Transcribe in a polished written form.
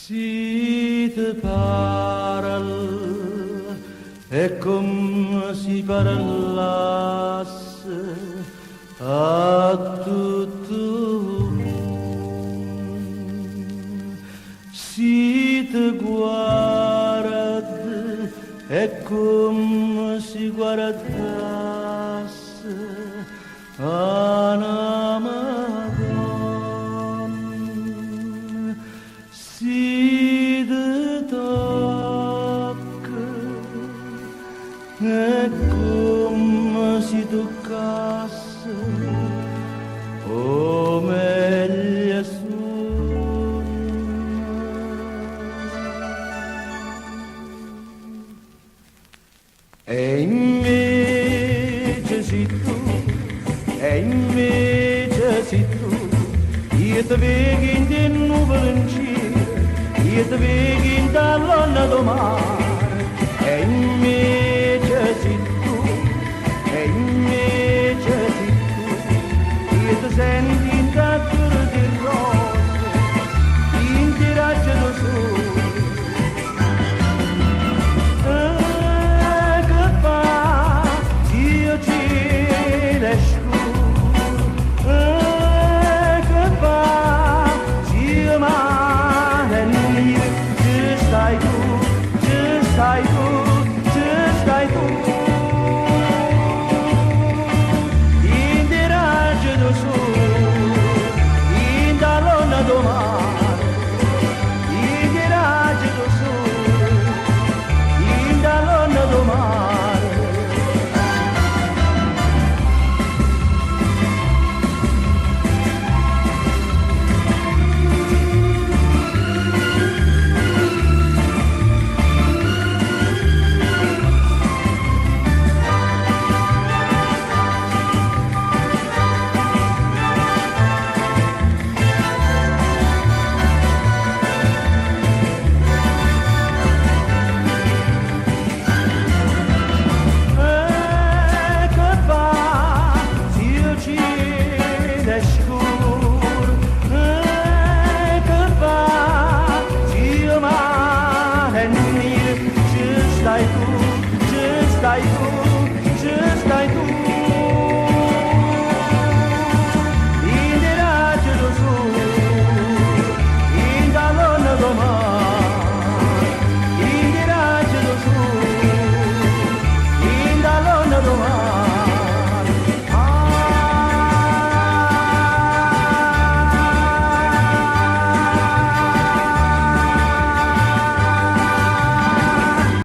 Si te parle è come si parlasse a tutto il mondo. Si te guarda è come si guardasse a una Madonna. Si te tocca è come si toccasse o meglio su. E invece si tu, e invece si tu, io ti vedo in te nuvole in cielo, io ti vedo in te l'anno domani.